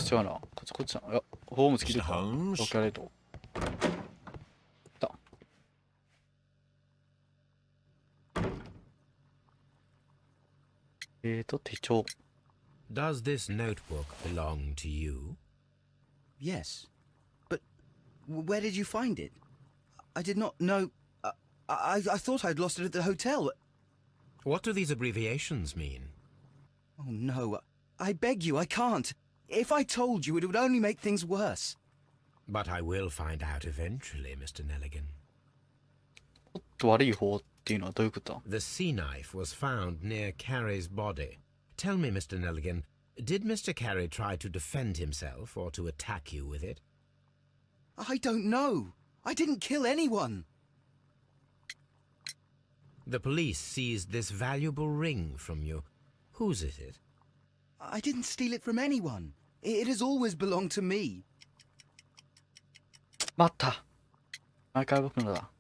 違うな。こっちだ。いや、ホームズ来てるか。ロケアレート。手帳。Does this notebook belong to you? Yes. But where did you find it? I did not know. I thought I'd lost it at the hotel. What do these abbreviations mean? Oh no. I beg you, I can't. If I told you, it would only make things worse. But I will find out eventually, Mr. Nelligan. ちょっと悪い方っていうのはどういうことだ？ The sea knife was found near Carey's body. Tell me, Mr. Nelligan, did Mr. Carey try to defend himself or to attack you with it? I don't know. I didn't kill anyone. The police seized this valuable ring from you. Whose is it? I didn't steal it from anyone. It has always belonged to me. 待った。毎回僕のだ。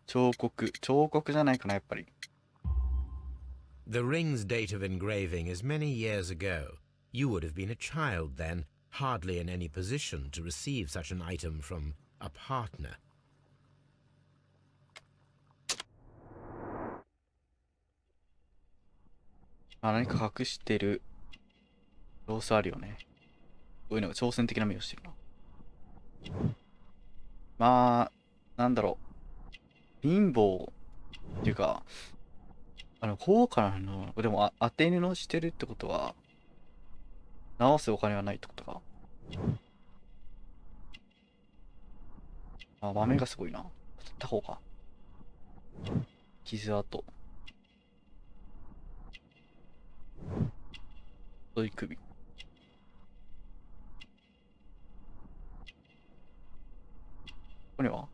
彫刻じゃないかな、やっぱり。The ring's date of engraving is many years ago. You would have been a child then, hardly in any position to receive such an item from a partner. 何か隠してる様子あるよね。こういうのが挑戦的な目をしてるな。まあ、なんだろう。貧乏っていうか、高価なの、でも当て布してるってことは、直すお金はないってことか。豆がすごいな。取った方が。傷跡。太い首。ここには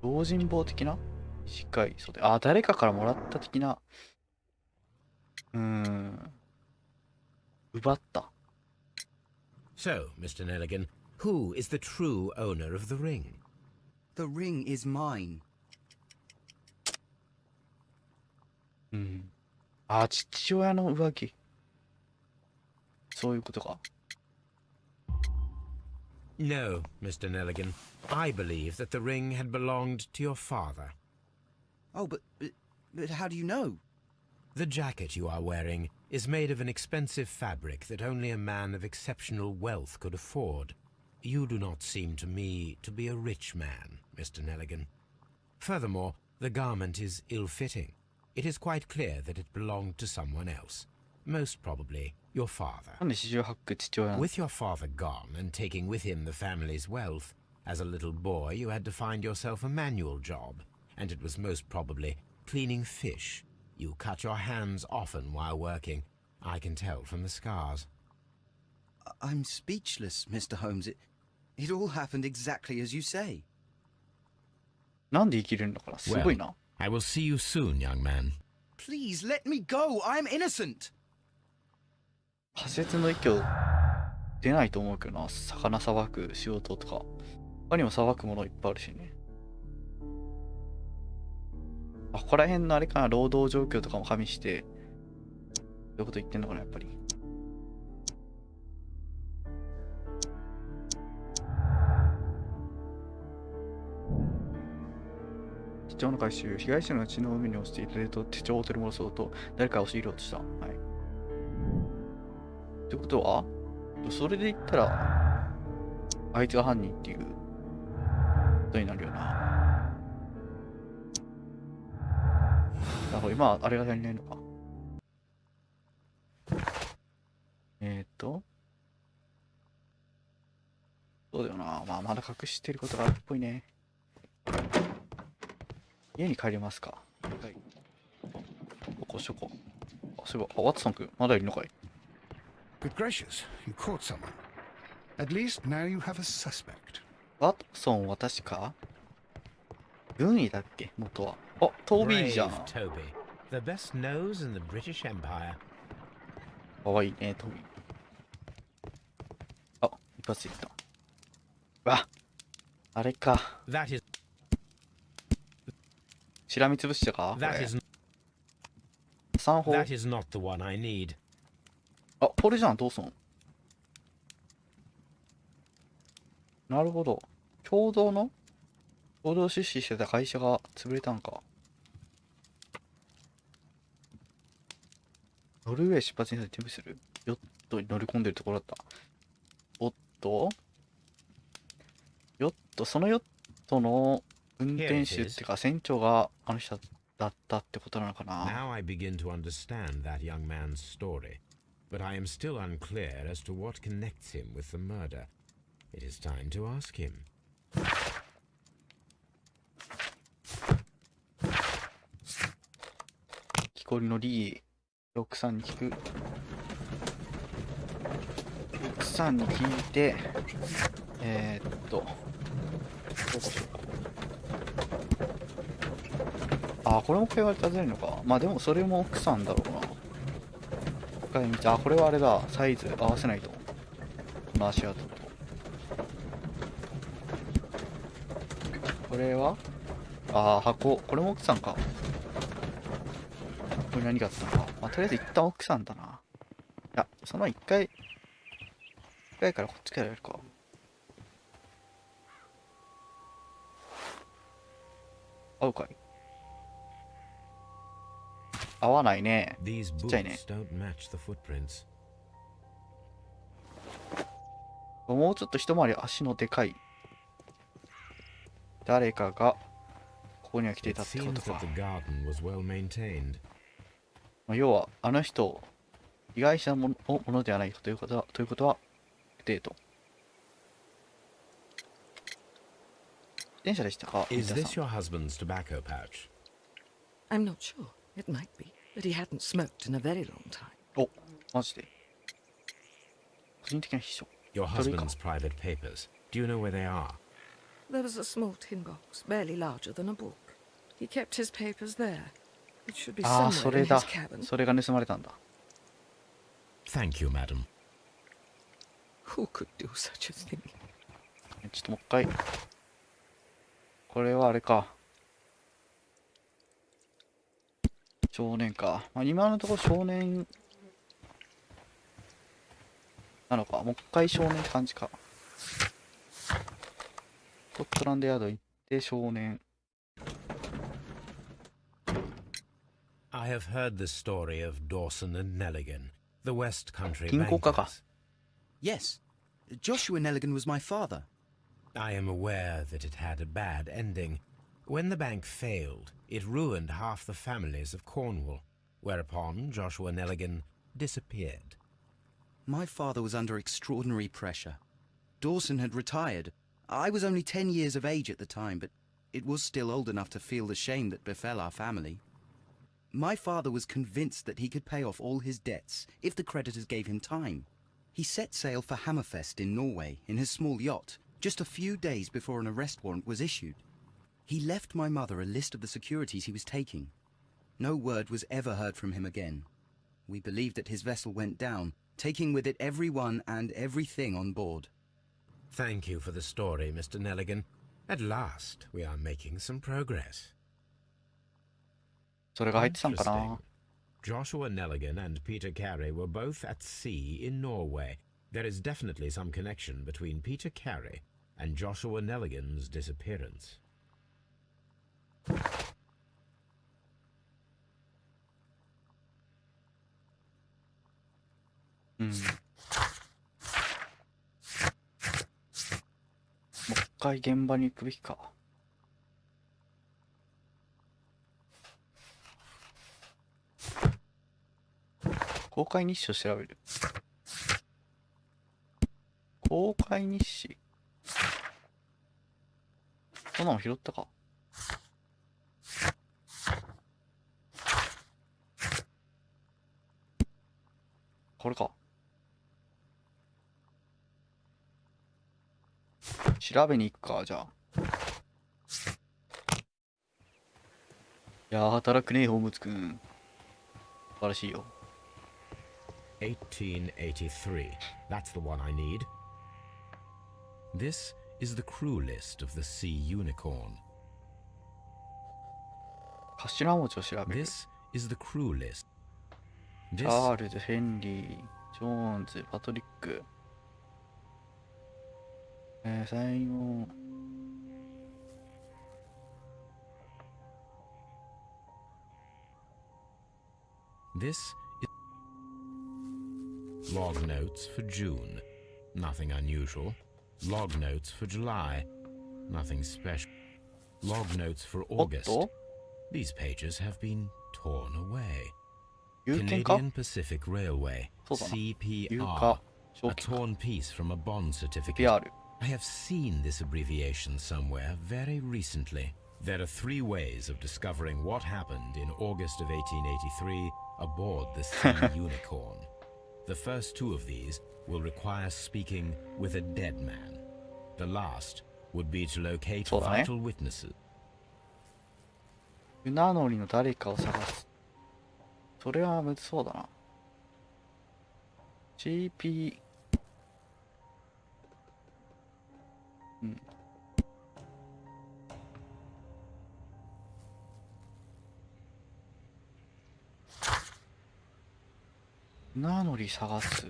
用心棒的な短い袖。誰かからもらった的な。奪った。So, Mr. Nelligan, who is the true owner of the ring? The ring is mine. 父親の上着。そういうことか。No, Mr. Nelligan. I believe that the ring had belonged to your father. Oh, but how do you know? The jacket you are wearing is made of an expensive fabric that only a man of exceptional wealth could afford. You do not seem to me to be a rich man, Mr. Nelligan. Furthermore, the garment is ill-fitting. It is quite clear that it belonged to someone else. Most probably your father. なんで48父親なの？ With your father gone and taking with him the family's wealth, as a little boy you had to find yourself a manual job, and it was most probably cleaning fish. You cut your hands often while working. I can tell from the scars. I'm speechless, Mr. Holmes. It all happened exactly as you say. なんで生きれるのかな？すごいな。I will see you soon, young man. Please let me go. I'm innocent. 仮説の域を出ないと思うけどな。魚さばく仕事とか。他にもさばくものいっぱいあるしね。ここら辺のあれかな、労働状況とかも加味して、そういうこと言ってんのかな、やっぱり。手帳の回収、被害者の血の海に落ちていた冷凍手帳を取り戻そうと、誰かを押し入ろうとした。はい。ってことは、それで言ったら、あいつが犯人っていうことになるよな。今、あれが足りないのか。そうだよな。まだ隠してることがあるっぽいね。家に帰りますか。はい。ここ、そこ。そういえば、ワトソン君、まだいるのかい？ Good gracious, you caught someone. At least now you have a suspect. ワトソンは確か軍医だっけ元は。トビーじゃん。Brave Toby, the best nose in the British Empire. かわいいね、トビー。一発でいった。あれか。That is しらみつぶしたかこれ。3法。 That is not the one I need. あ、これじゃん、どうすんの。なるほど。共同出資してた会社が潰れたんか。ノルウェー出発に準備する。ヨットに乗り込んでるところだった。おっとそのヨットの運転手っていうか船長があの人だったってことなのかな。 Now I begin to understand that young man's story, but I am still unclear as to what connects him with the murder. It is time to ask him. 木こりのリー、奥さんに聞く。奥さんに聞いて、どうしようか。あ、これも会話で尋ねるのか。まあでもそれも奥さんだろうな。深い道。あ、これはあれだ。サイズ合わせないと。この足跡と。これは箱。これも奥さんか。これ何があったのか。まあ、とりあえず一旦奥さんだな。いや、その一回からこっちからやるか。合うかい。合わないね。 These ちっちゃいね。 boots don't match the footprints. もうちょっと一回り足のでかい誰かがここには来てい It たってこと seems that か。 the garden was well maintained. まあ、要はあの人被害者のものではないということはデート。電車でしたか。 Is 皆 this さん your husband's tobacco pouch? I'm not sure. It might be, but he hadn't smoked in a very long time. お、マジで個人的な秘書。 Your それか。 husband's private papers. Do you know where they are? There was a small tin box, barely larger than a book. He kept his papers there. It should be ああ、そ somewhere れ in だ his cabin. それが盗まれたんだ。 Thank you, madam. Who could do such a thing? ちょっともう一回。これはあれか。少年か。まあ、今のところ少年なのか。もう一回少年って感じか。スコットランドヤード行って少年。 I have heard the story of Dawson and Nelligan, the West Country 銀行家か。 bankers. Yes. Joshua Nelligan was my father. I am aware that it had a bad ending. When the bank failed, it ruined half the families of Cornwall, whereupon Joshua Nelligan disappeared. My father was under extraordinary pressure. Dawson had retired. I was only 10 years of age at the time, but it was still old enough to feel the shame that befell our family. My father was convinced that he could pay off all his debts if the creditors gave him time. He set sail for Hammerfest in Norway in his small yacht just a few days before an arrest warrant was issued. He left my mother a list of the securities he was taking. No word was ever heard from him again. We believed that his vessel went down, taking with it everyone and everything on board. Thank you for the story, Mr. Nelligan. At last, we are making some progress. それが入ってたんかな。 Interesting. Joshua Nelligan and Peter Carey were both at sea in Norway. There is definitely some connection between Peter Carey and Joshua Nelligan's disappearance. うん。もう一回現場に行くべきか。公開日誌を調べる。公開日誌。そんなの拾ったか。これか。調べに行くか、じゃあ。いやー、働くね、ホームズくん。素晴らしいよ。1883. That's the one I need. This is the crew list of the Sea Unicorn. 頭文字を調べる。 This is the crew list. チ This ャールズ、ヘンリー、ジョーンズ、パトリック。最後。This is log notes for June. Nothing unusual. Log notes for July. Nothing special. Log notes for おっ August. と These pages have been torn away. 有権か Canadian Pacific Railway. そうだな。有 CPR. 価、 A 長期か。 torn piece from a bond certificate. PR。 I have seen this abbreviation somewhere very recently. There are 3 ways of discovering what happened in August of 1883 aboard the Sea Unicorn. The first 2 of these will require speaking with a dead man. The last would be to locate そうだね。 vital witnesses. 船乗りの誰かを探す。それはむずそうだな。CP。うん。船乗り探す。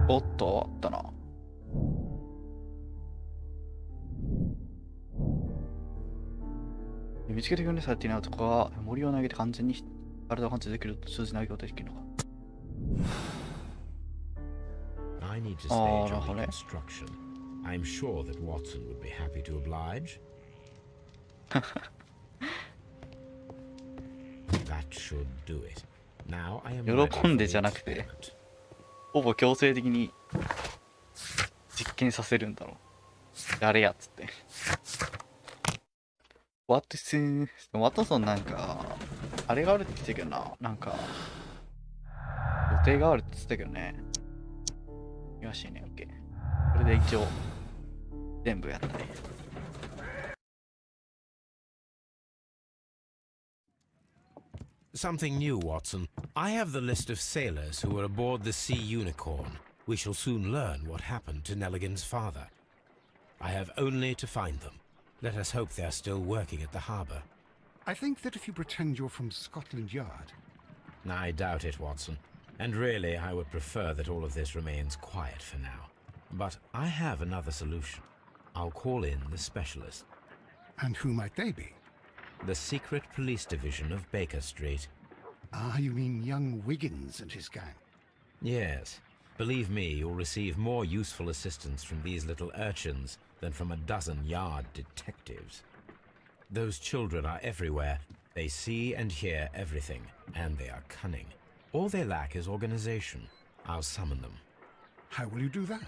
おっと、あったな。見つけて訓練されていない男が森を投げて完全に体を感知できると数字投げをできるのか。I need to Oh, stage a no, no. reconstruction. I'm sure that Watson would be happy to oblige. That should do it. Now I am ready 喜んで for じゃ the なくて experiment. ほぼ強制的に実験させるんだろう。やれやっつって。ワトソンなんか、あれがあるって言ってたけどな。なんか、予定があるって言ってたけどね。よしね、OK。これで一応、全部やったね。Something new, Watson. I have the list of sailors who were aboard the Sea Unicorn. We shall soon learn what happened to Nelligan's father. I have only to find them. Let us hope they are still working at the harbour. I think that if you pretend you're from Scotland Yard, I doubt it, Watson. And really, I would prefer that all of this remains quiet for now. But I have another solution. I'll call in the specialist. and who might they be? The secret police division of Baker Street. Ah, you mean young Wiggins and his gang. Yes. Believe me, you'll receive more useful assistance from these little urchins than from a dozen yard detectives. Those children are everywhere. They see and hear everything, and they are cunning. All they lack is organization. I'll summon them. How will you do that?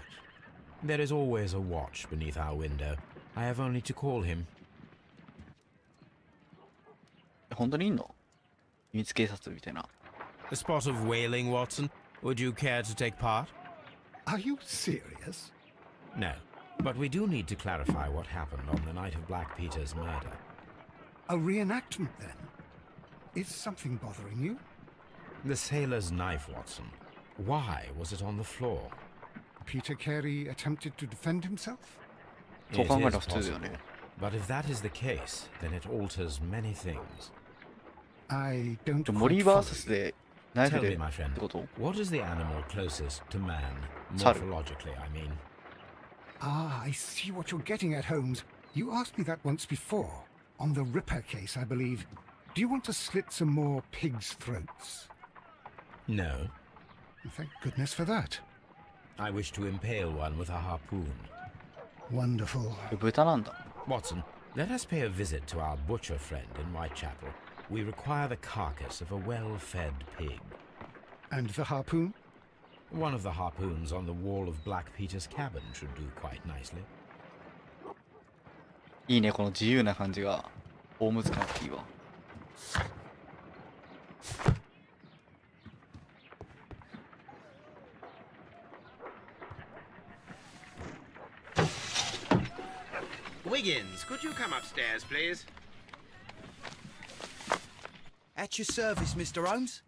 There is always a watch beneath our window. I have only to call him. 本当にいんの？秘密警察みたいな。 A spot of whaling, Watson. Would you care to take part? Are you serious? No. But we do need to clarify what happened on the night of Black Peter's murder. A reenactment, then? Is something bothering you? The sailor's knife, Watson. Why was it on the floor? Peter Carey attempted to defend himself? そう It 考えた is ら普通だよ possible. ね。 But if that is the case, then it alters many things. I don't 森 quite follow VS you. でナイフ Tell で me, っ my friend, てこと？ what is the animal closest to man? Saru. Morphologically, I mean. Ah, I see what you're getting at, Holmes. You asked me that once before. On the Ripper case, I believe. Do you want to slit some more pigs' throats? No. Thank goodness for that. I wish to impale one with a harpoon. Wonderful. 豚なんだ。 Watson, let us pay a visit to our butcher friend in Whitechapel. We require the carcass of a well-fed pig. And the harpoon? One of the harpoons on the wall of Black Peter's cabin should do quite nicely. いいね、この自由な感じが。ホームズ感っていいわ。Wiggins, could you come upstairs, please? At your service, Mr. Holmes.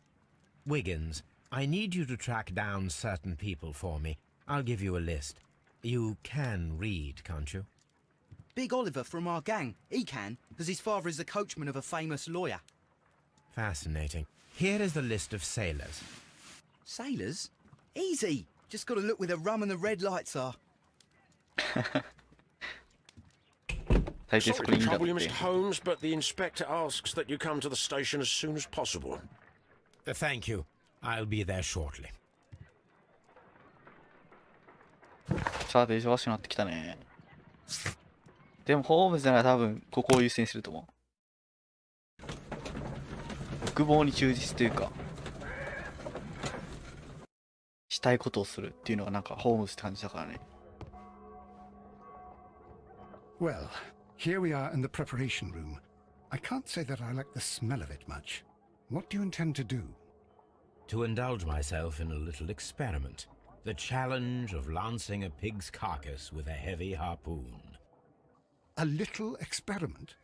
Wiggins, I need you to track down certain people for me. I'll give you a list. You can read, can't you? Big Oliver from our gang. He can, because his father is the coachman of a famous lawyer. Fascinating. Here is the list of sailors. Sailors? Easy. Just got to look where the rum and the red lights are. 大抵そ Sorry こに to いいんだっ trouble you, て。 Mr. Holmes, but the inspector asks that you come to the station as soon as possible. Thank you. I'll be there shortly. さて忙しくなってきたね。でもホームズなら多分ここを優先すると思う。欲望に忠実というか、したいことをするっていうのがなんかホームズって感じだからね。Well, here we are in the preparation room. I can't say that I like the smell of it much. What do you intend to do? To indulge myself in a little experiment. The challenge of lancing a pig's carcass with a heavy harpoon. A little experiment?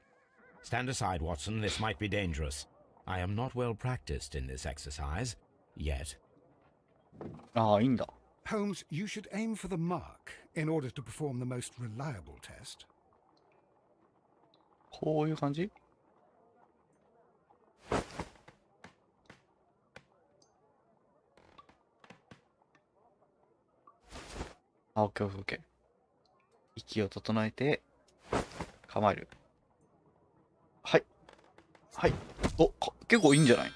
Stand aside, Watson. This might be dangerous. I am not well practiced in this exercise, yet. ああ、いいんだ。Holmes, you should aim for the mark in order to perform the most reliable test. こういう感じ？あ、オッケーオッケー。息を整えて、構える。はい。はい。お、結構いいんじゃない？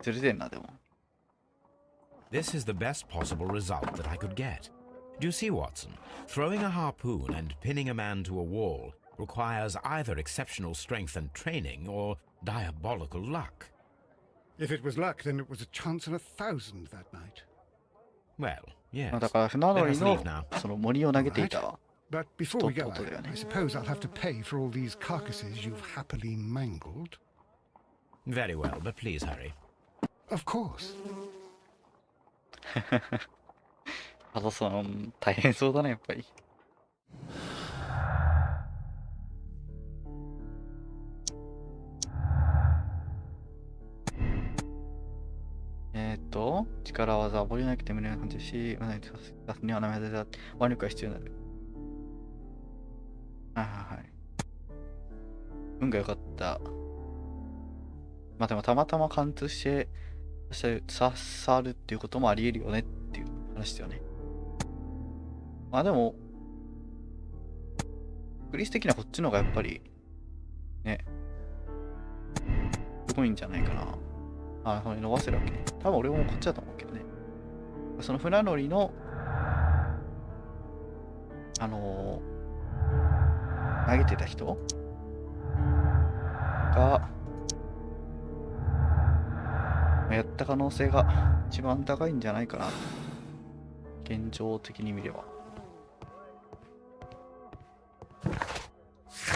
ずれてんな、でも。This is the best possible result that I could get. Do you see, Watson? Throwing a harpoon and pinning a man to a wall requires either exceptional strength and training or diabolical luck. If it was luck, then it was a chance in 1,000 that night. Well, yes. だから船乗 Let り us の leave now. その森を投げていたわ。 But before we go, Stop, stop, I suppose I'll have to pay for all these carcasses you've happily mangled. Very well, but please hurry. Of course. ハドソン、大変そうだね、やっぱり。力技は覚えなくてもいいな感じだし、出すには名前で腕力が必要になる。はいはいはい。運が良かった。まあでもたまたま貫通して刺さるっていうこともあり得るよねっていう話だよね。まあでも、クリス的にはこっちの方がやっぱり、ね、すごいんじゃないかな。あ、これ伸ばせるわけね。多分俺もこっちだと思うけどね。その船乗りの、投げてた人が、やった可能性が一番高いんじゃないかな。現状的に見れば。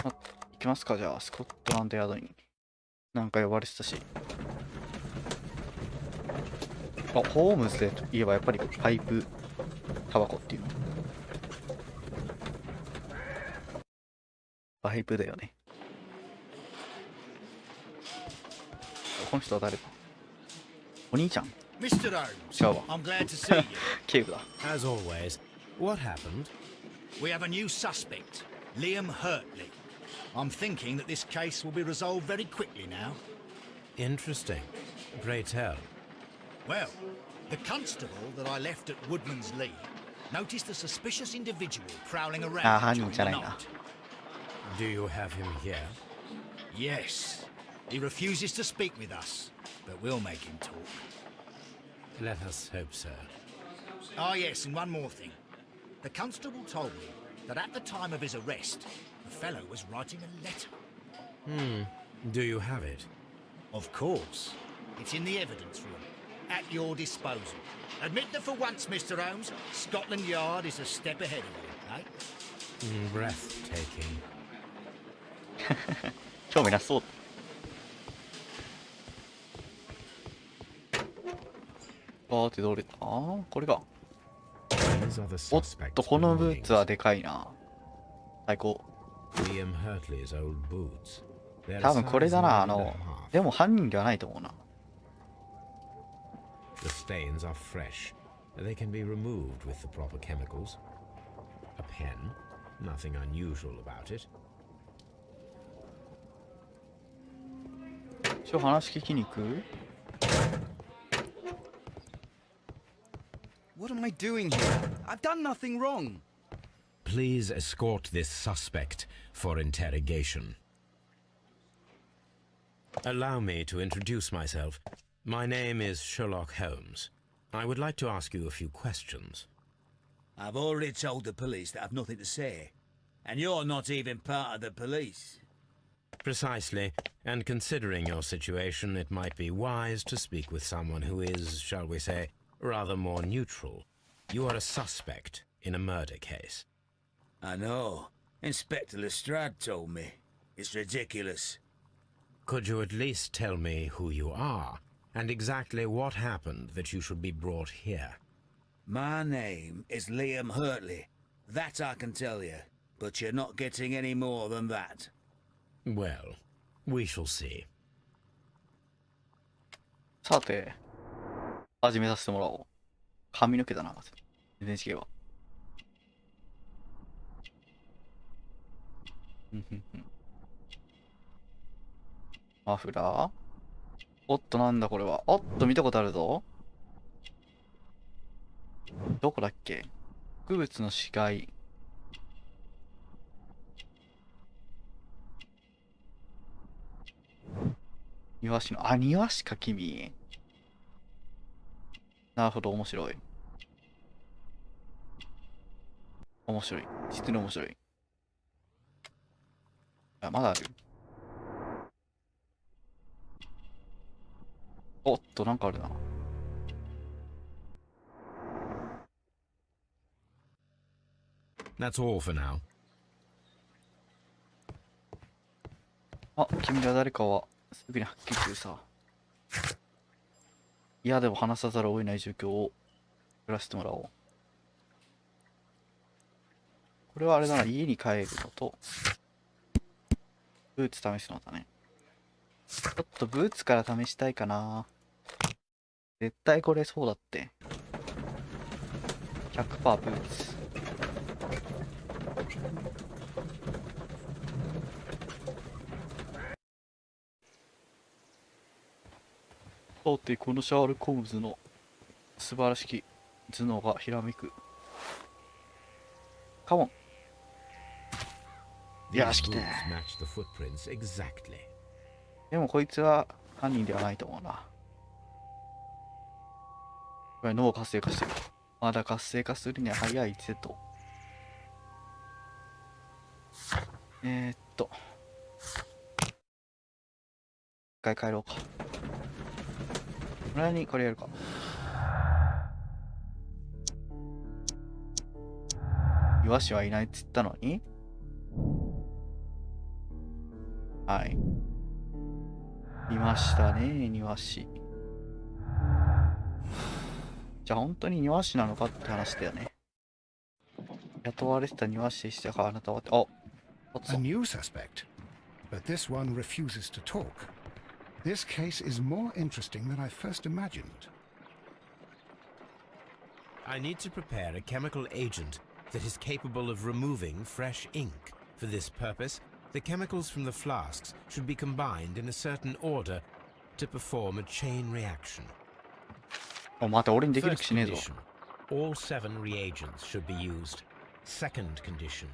行きますか、じゃあ、スコットランドヤードに。なんか呼ばれてたし。あ、ホームズでといえばやっぱりパイプタバコっていうの。パイプだよね。この人は誰だ？お兄ちゃん？ Mr. Holmes, 違うわ。 I'm glad to see you. 警部だ。As always, what happened? We have a new suspect, Liam Hurtley. I'm thinking that this case will be resolved very quickly now. Interesting. Pray tell. Well, the constable that I left at Woodman's Lee noticed a suspicious individual prowling around during the night. Do you have him here? Yes. He refuses to speak with us, but we'll make him talk. Let us hope so. Ah, yes, and one more thing. The constable told me that at the time of his arrest, the fellow was writing a letter. Do you have it? Of course. It's in the evidence room, at your disposal. Admit that for once, Mr. Holmes, Scotland Yard is a step ahead of you, eh? Breathtaking. 興味なそう。ってどれだ？これが。 These are the おっ suspects' と、このブーツは belongings. でかいな。最高。 Liam Hurtley's old boots. They're 多 a 分これ size だな。 9 and a half. でも犯人ではないと思うな。 The stains are fresh. They can be removed with the proper chemicals. A pen. Nothing unusual about it. 話聞きに行く？ What am I doing here? I've done nothing wrong. Please escort this suspect for interrogation. Allow me to introduce myself. My name is Sherlock Holmes. I would like to ask you a few questions. I've already told the police that I've nothing to say. And you're not even part of the police. Precisely, and considering your situation, it might be wise to speak with someone who is, shall we say, rather more neutral. You are a suspect in a murder case. I know. Inspector Lestrade told me. It's ridiculous. Could you at least tell me who you are, and exactly what happened that you should be brought here? My name is Liam Hurtley. That I can tell you. But you're not getting any more than that. Well, we shall see. さて、始めさせてもらおう。髪の毛だな、全然違うわ。マフラー？おっと、なんだこれは。おっと、見たことあるぞ。どこだっけ？植物の死骸。庭師の、あ、庭師か、君。なるほど、面白い。面白い。実に面白い。あ、まだある。おっと、なんかあるな。That's all for now. あ、君が誰かはすぐにはっきり言うさ。いや、でも話さざるを得ない状況を作らせてもらおう。これはあれだな、家に帰るのと、ブーツ試すのだね。ちょっとブーツから試したいかな。絶対これそうだって。100% ブーツ。さて、このシャーロック・ホームズの素晴らしき頭脳がひらめく。カモン。よし、来て。でもこいつは犯人ではないと思うな。これ脳活性化してる。まだ活性化するには早いぜと。一回帰ろうか。村にこれやるか。岩師はいないっつったのに。はい。いましたね、庭師。じゃあ本当に庭師なのかって話だよね。雇われてた庭師でしたか、あなたはって。あ、A new suspect, but this one refuses to talk. This case is more interesting than I first imagined. I need to prepare a chemical agent that is capable of removing fresh ink. For this purpose, the chemicals from the flasks should be combined in a certain order to perform a chain reaction. お、待て、俺にできる気 First しねえぞ。 condition, all 7 reagents should be used. Second condition,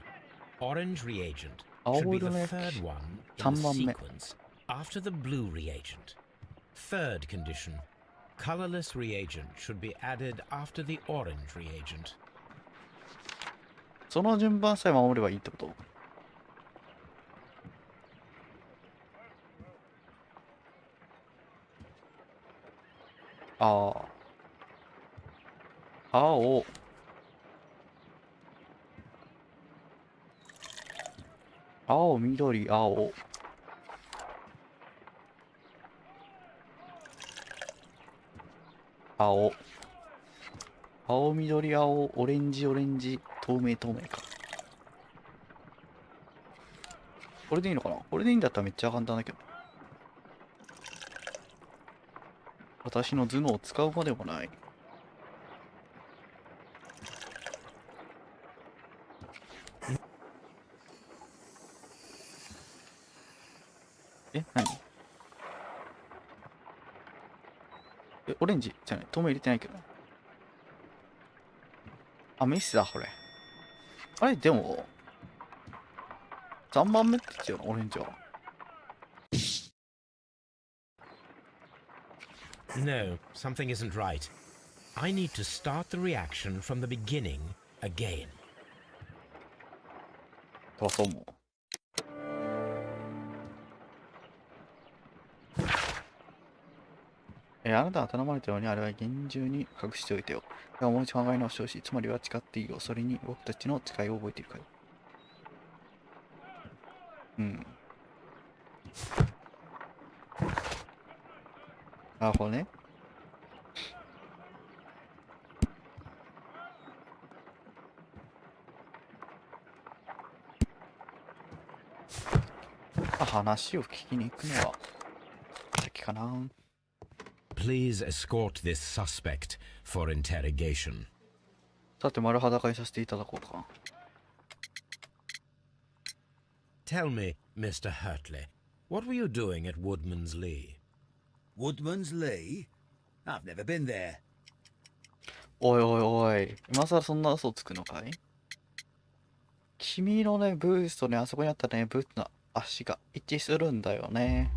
orange reagent should be the third one in the sequence after the blue reagent. Third condition, colorless reagent should be added after the orange reagent. その順番さえ守ればいいってこと？ああ。青。青、緑、青。青。青、緑、青、オレンジ、オレンジ、透明、透明か。これでいいのかな？これでいいんだったらめっちゃ簡単だけど。私の頭脳を使うまでもない。え、何？え、オレンジじゃない。透明入れてないけど。あ、メスだ、これ。あれ、でも、3番目って言ってたよな、オレンジは。No, something isn't right. I need to start the reaction from the beginning again. とはそう思う。あなたが頼まれたようにあれは厳重に隠しておいてよ。だがもう一度考え直してほしい。つまりは誓っていいよ。それに僕たちの誓いを覚えているかよ。うん。なるほどね。話を聞きに行くのは先かな。Please escort this suspect for interrogation. さて丸裸にさせていただこうか。Tell me, Mr. Hurtley, what were you doing at Woodman's Lee? Woodman's Lee? I've never been there. おいおいおい、今更そんな嘘つくのかい？君のね、ブーツとね、あそこにあったね、ブーツの足が一致するんだよね。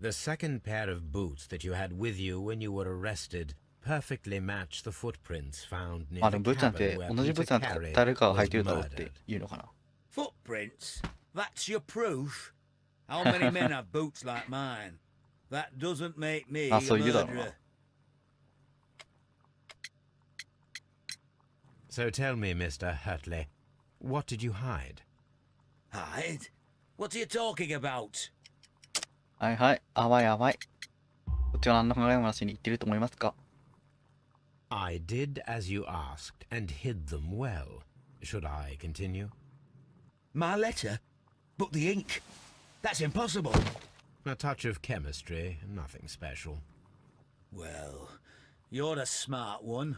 The second pair of boots that you had with you when you were arrested perfectly match the footprints found near まあで the もブーツなん cabin て where 同じブー Peter ツなんて Carey 誰かが履い was てるだろうって murdered. 言うのかな。Footprints? That's your proof? How many men have boots like mine? That doesn't make me a あ、そう言うだろうな。 murderer. So tell me, Mr. Hurtley, what did you hide? Hide? What are you talking about? はいはい、甘い甘い。こっちは何の考えもなしに言ってると思いますか？ I did as you asked and hid them well. Should I continue? My letter? But the ink? That's impossible. A touch of chemistry, nothing special. Well, you're a smart one.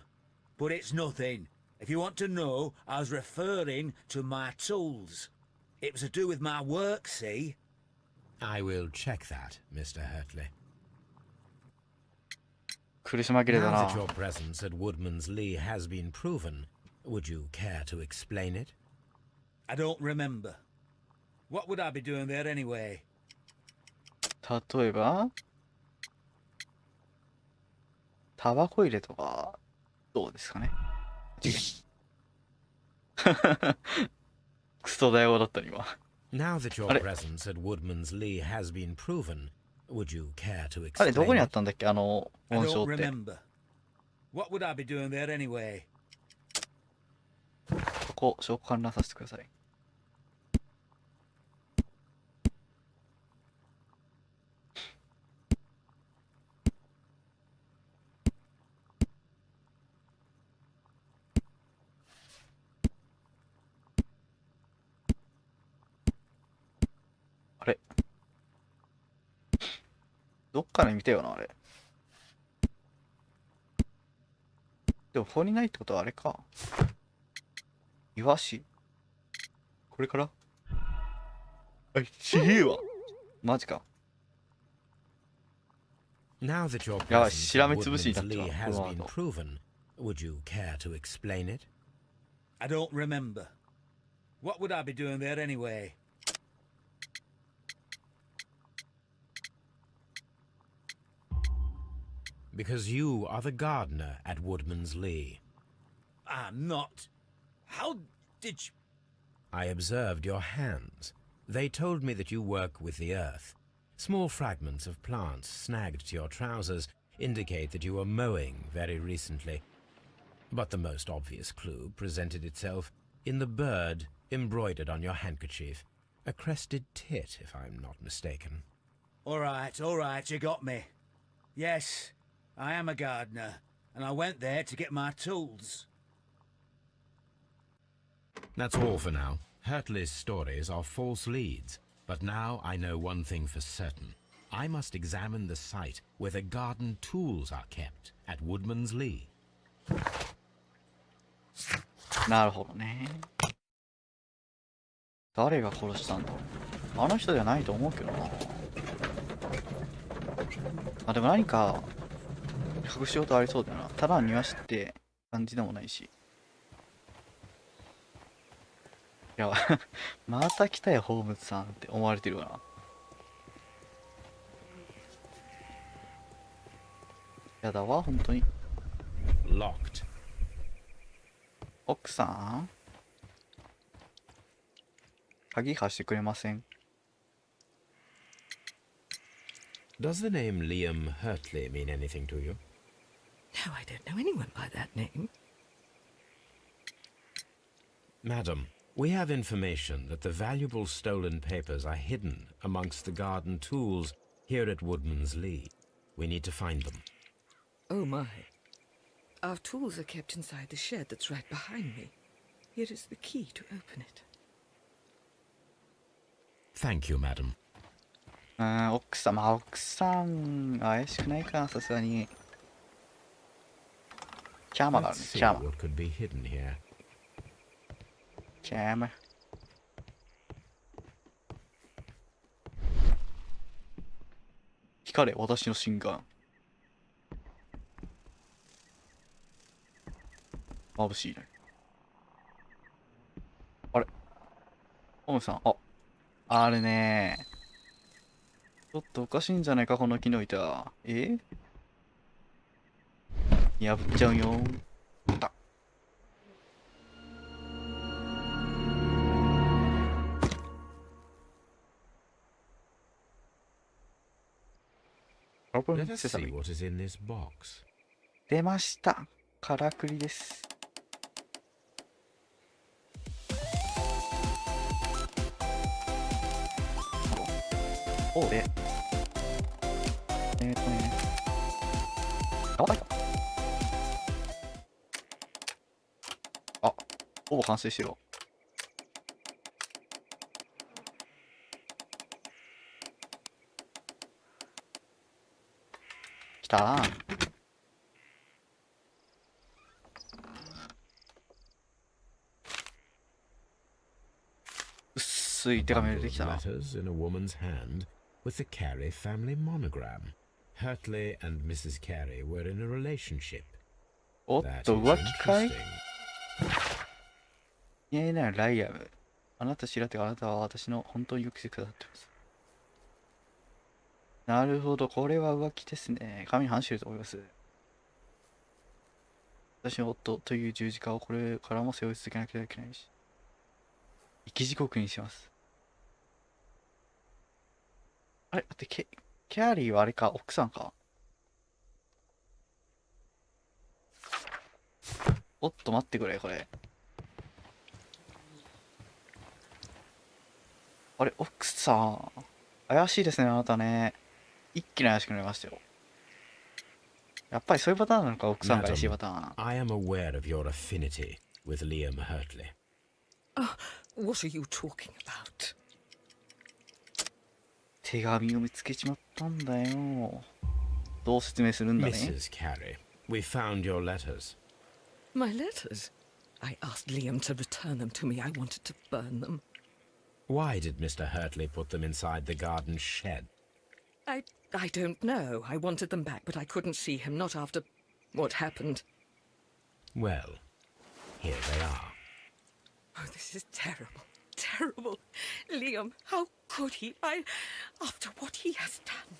But it's nothing. If you want to know, I was referring to my tools. It was to do with my work, see? I will check that, Mr. Hurtley. 苦し紛れだ Now な。 that your presence at Woodman's Lee has been proven, would you care to explain it? I don't remember. What would I be doing there anyway? 例えば、タバコ入れとか、どうですかね。違う。クソ大王だった今。 Now that your あれ、 presence at Woodman's Lee has been proven, would you care to あれどこ explain にあっ it? たんだっけ、あの I 紋 don't 章って。 remember. What would I be doing there anyway? ここ、証拠観覧させてください。あれどっかで見たよな、あれ。でも、49ってことはあれか。イワシ。これからちげえわ。マジか。 Now that your やばい、 presence しら at みつぶしになっ Woodman's ちゃ Lee う。 has この been 後 proven, would you care to explain it? I don't remember. What would I be doing there anyway? Because you are the gardener at Woodman's Lee. I'm not. How did you... I observed your hands. They told me that you work with the earth. Small fragments of plants snagged to your trousers indicate that you were mowing very recently. But the most obvious clue presented itself in the bird embroidered on your handkerchief. A crested tit, if I'm not mistaken. All right, you got me. Yes, I am a gardener, and I went there to get my tools. That's all for now. Hurtley's stories are false leads. But now I know one thing for certain. I must examine the site where the garden tools are kept at Woodman's Lee. なるほどね。誰が殺したんだろう。あの人じゃないと思うけどな。あ、でも何か隠し事ありそうだよな。ただ庭師って感じでもないし。いやまた来たよホームズさんって思われてるよな。やだわ本当に。 Locked. 奥さん鍵貸してくれません？ Does the name Liam Hurtley mean anything to you? No, I don't know anyone by that name. Madam, we have information that the valuable stolen papers are hidden amongst the garden tools here at Woodman's Lee. We need to find them. Oh my. Our tools are kept inside the shed that's right behind me. Here is the key to open it. Thank you, madam. 奥さん怪しくないかな、さすがに。キャーマがある Let's ね、 see キャーマ。 what could be hidden here. キャーマ。光れ、私の心眼。眩しいね。あれホームさん、あれね。ちょっとおかしいんじゃないか、この木の板。破っちゃうよ。だ。Let us see what is in this box. 出ました。からくりです。で、ほぼ完成してるわ。きたー。薄い手紙が出てきたな。 Letters in a woman's hand with the Carey family monogram. Hurtley and Mrs. Carey were in a relationship. おっ That と、 is 浮気かい？ interesting. いやいや、ライアム。あなた知らてあなたは私の本当によくしてくださってます。なるほど、これは浮気ですね。神に反していると思います。私の夫という十字架をこれからも背負い続けなきゃいけないし。生き地獄にします。あれだって、キャーリーはあれか、奥さんか。おっと、待ってくれ、これ。あれ、奥さん。怪しいですね、あなたね。一気に怪しくなりましたよ。やっぱりそういうパターンなのか、奥さんが怪しいパターン。I am aware of your affinity with Liam Hurtley. What are you talking about? 手紙を見つけちまったんだよ。どう説明するんだね。 Mrs. Carey, we found your letters. My letters? I asked Liam to return them to me. I wanted to burn them. Why did Mr. Hurtley put them inside the garden shed? I don't know. I wanted them back, but I couldn't see him, not after what happened. Well, here they are. Oh, this is terrible. Terrible. Liam, how could he? After what he has done.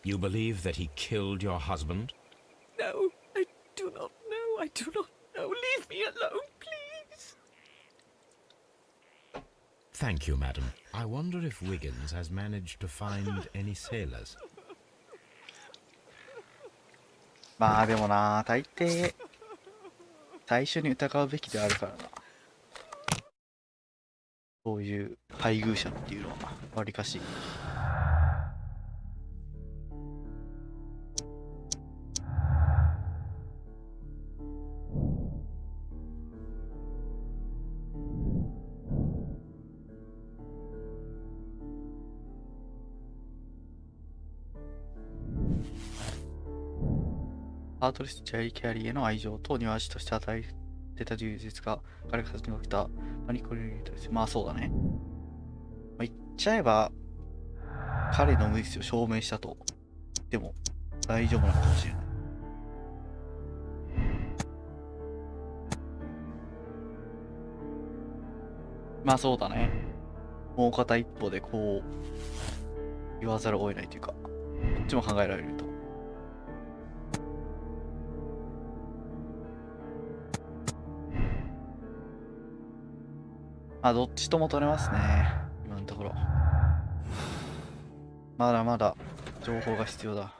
You believe that he killed your husband? No, I do not know. I do not know. Leave me alone, please. Thank you, madam. I wonder if Wiggins has managed to find any sailors. まあでもな、大抵最初に疑うべきであるからな。そういう配偶者っていうのはわりかし。アートリス・ジャイ・キャリーへの愛情と庭師として与えてた充実が彼が先に起きたパニックリレートです。まあそうだね。まあ、言っちゃえば彼の無実を証明したと言っても大丈夫なのかもしれない。まあそうだね。もう片一方でこう言わざるを得ないというか、こっちも考えられると。まあどっちとも取れますね、今のところ。まだまだ情報が必要だ。